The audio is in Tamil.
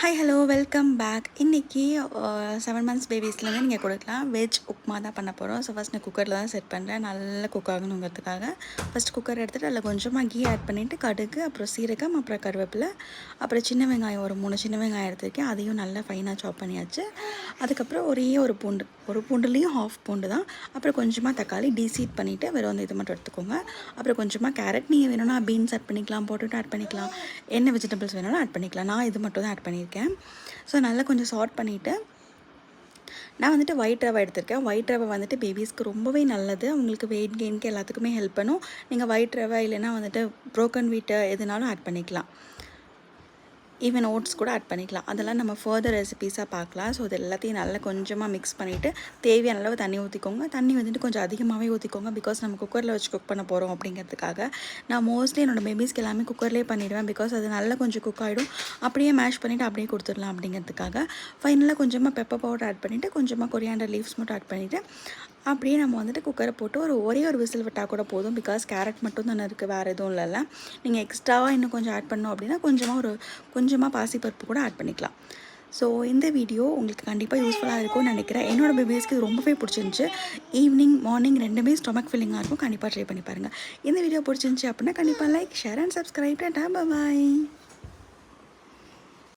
Hi hello welcome back. இன்றைக்கி 7 மந்த்ஸ் பேபிஸ்லேருந்து நீங்கள் கொடுக்கலாம் வெஜ் உப்புமா தான் பண்ண போகிறோம். ஸோ ஃபஸ்ட் நான் குக்கரில் தான் செட் பண்ணுறேன், நல்லா குக் ஆகணுங்கிறதுக்காக. ஃபஸ்ட் குக்கர் எடுத்துகிட்டு அதில் கொஞ்சமாக கீ ஆட் பண்ணிவிட்டு கடுகு, அப்புறம் சீரகம், அப்புறம் கருவேப்பிலை, அப்புறம் சின்ன வெங்காயம் ஒரு 3 சின்ன வெங்காயம் எடுத்துருக்கேன். அதையும் நல்லா ஃபைனாக சாப் பண்ணியாச்சு. அதுக்கப்புறம் ஒரு பூண்டு, ஒரு பூண்டுலேயும் ஹாஃப் பூண்டு தான். அப்புறம் கொஞ்சமாக தக்காளி டீசீட் பண்ணிவிட்டு வெறும் வந்து இது மட்டும் எடுத்துக்கோங்க. அப்புறம் கொஞ்சமாக கேரட், நீங்கள் வேணும்னா பீன்ஸ் ஆட் பண்ணிக்கலாம், போட்டுட்டு ஆட் பண்ணிக்கலாம், என்ன வெஜிடபிள்ஸ் வேணாலும் ஆட் பண்ணிக்கலாம். நான் இது மட்டும் தான் ஆட் பண்ணியிருக்கேன். ஸோ நல்லா கொஞ்சம் சார்ட் பண்ணிவிட்டு நான் வந்துட்டு ஒயிட் ரவை எடுத்திருக்கேன். ஒயிட் ரவை வந்துட்டு பேபிஸ்க்கு ரொம்பவே நல்லது. அவங்களுக்கு வெயிட் கெயினுக்கு எல்லாத்துக்குமே ஹெல்ப் பண்ணும். நீங்கள் ஒயிட் ரவை இல்லைன்னா வந்துட்டு ப்ரோக்கன் வீட்டு எதுனாலும் ஆட் பண்ணிக்கலாம். ஈவன் ஓட்ஸ் கூட ஆட் பண்ணிக்கலாம். அதெல்லாம் நம்ம ஃபர்தர் ரெசிபீஸாக பார்க்கலாம். ஸோ இது எல்லாத்தையும் நல்லா கொஞ்சமாக மிக்ஸ் பண்ணிவிட்டு தேவையான அளவு தண்ணி ஊற்றிக்கோங்க. தண்ணி வந்துட்டு கொஞ்சம் அதிகமாகவே ஊற்றிக்கோங்க. பிகாஸ் நம்ம குக்கரில் வச்சு குக் பண்ண போகிறோம் அப்படிங்கிறதுக்காக. நான் மோஸ்ட்லி என்னோடய பேபிஸ்க்கு எல்லாமே குக்கர்லேயே பண்ணிவிடுவேன். பிகாஸ் அது நல்லா கொஞ்சம் குக் ஆகிடும். அப்படியே மேஷ் பண்ணிவிட்டு அப்படியே கொடுத்துடலாம் அப்படிங்கிறதுக்காக. ஃபைனலாக கொஞ்சமாக பெப்பர் பவுடர் ஆட் பண்ணிவிட்டு கொஞ்சமாக கொரியாண்டர் லீவ்ஸ் மட்டும் ஆட் பண்ணிவிட்டு அப்படியே நம்ம வந்துட்டு குக்கரை போட்டு ஒரே ஒரு விசில் விட்டால் கூட போதும். பிகாஸ் கேரட் மட்டும் தானே இருக்குது, வேறு எதுவும் இல்லைல்ல. நீங்கள் எக்ஸ்ட்ராவாக இன்னும் கொஞ்சம் ஆட் பண்ணோம் அப்படின்னா கொஞ்சமாக பாசிப்பருப்பு கூட ஆட் பண்ணிக்கலாம். ஸோ இந்த வீடியோ உங்களுக்கு கண்டிப்பாக யூஸ்ஃபுல்லாக இருக்கும்னு நினைக்கிறேன். என்னோடய பேபிஸ்க்கு இது ரொம்பவே பிடிச்சிருந்துச்சி. ஈவினிங் மார்னிங் ரெண்டுமே ஸ்டொமக் ஃபில்லிங்காக இருக்கும். கண்டிப்பாக ட்ரை பண்ணி பாருங்கள். இந்த வீடியோ பிடிச்சிருந்துச்சி அப்படின்னா கண்டிப்பாக like, share and subscribe. Tata, bye.